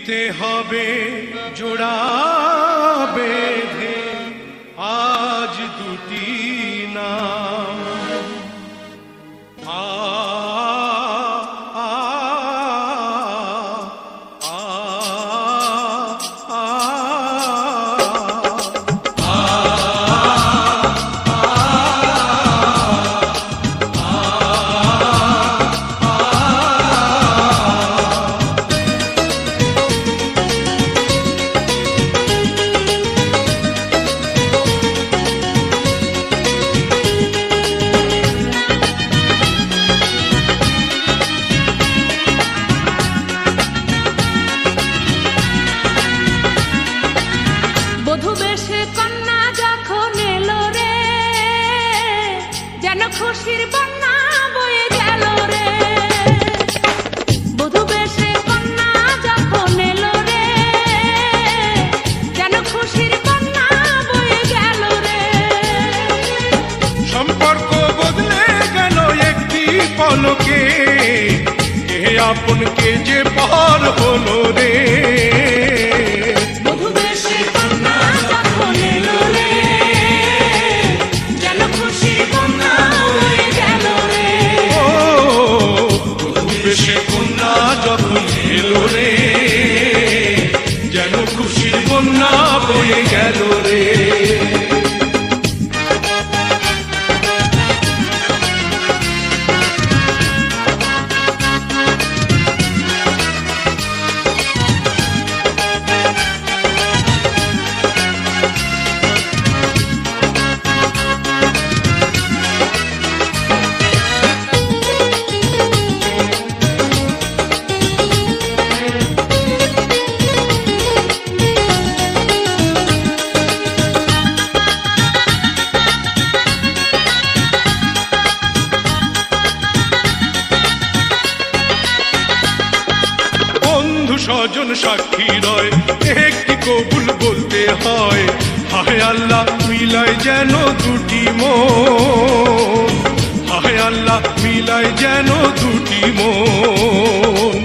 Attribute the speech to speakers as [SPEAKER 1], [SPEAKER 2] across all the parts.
[SPEAKER 1] দিতে হবে জোড়া বেঁধে আজ দুটি নাম আ আ আ আ
[SPEAKER 2] খুশির বন্যা বয়ে গেল রে বধূ বেশে কন্যা যখন এলো রে যেন খুশির বন্যা বয়ে গেল রে
[SPEAKER 1] সম্পর্ক বদলে গেল একটি পলকে কে আপন কে যে পার হলো রে
[SPEAKER 2] বধূ বেশে কন্যা যখন এলো রে যেন খুশির বন্যা বয়ে গেল রে
[SPEAKER 1] বেশে কন্যা যখন এলো রে যেন খুশির বন্যা বয়ে গেল রে স্বজন সাক্ষী রয় একটি কবুল বলতে হয় হায় আল্লাহ মিলায় যেন দুটি মন হায় আল্লাহ মিলায় যেন দুটি মন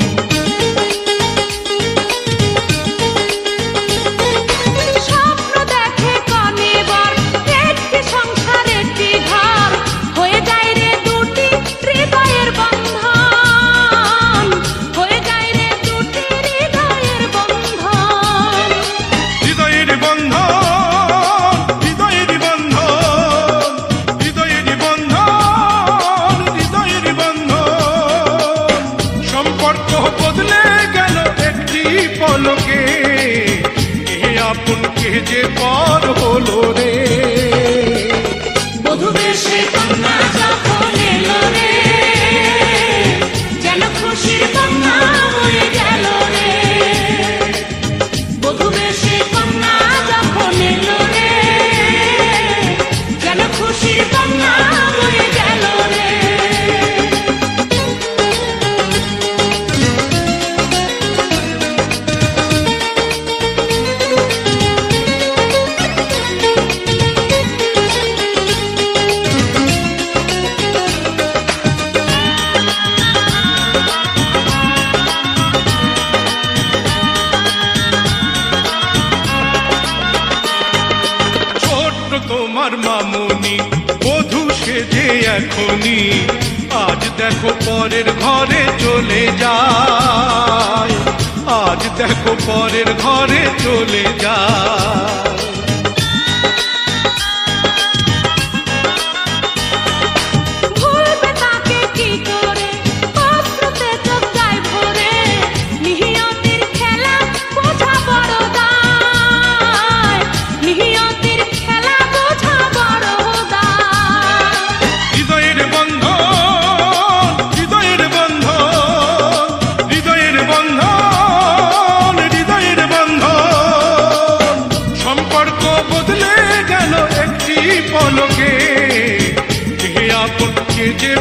[SPEAKER 1] পলকে কে আপন কে যে পর হলো রে
[SPEAKER 2] বধূ বেশে কন্যা যখন এলো রে যেন খুশির বন্যা বয়ে গেল রে বধূ বেশে কন্যা যখন এলো রে যেন খুশির বন্যা বয়ে গেল রে
[SPEAKER 1] তোমার মামুনি বধূ সেজে এখনি আজ দেখো পরের ঘরে চলে যায় আজ দেখো পরের ঘরে চলে যায় পলকে কে আপন কে যে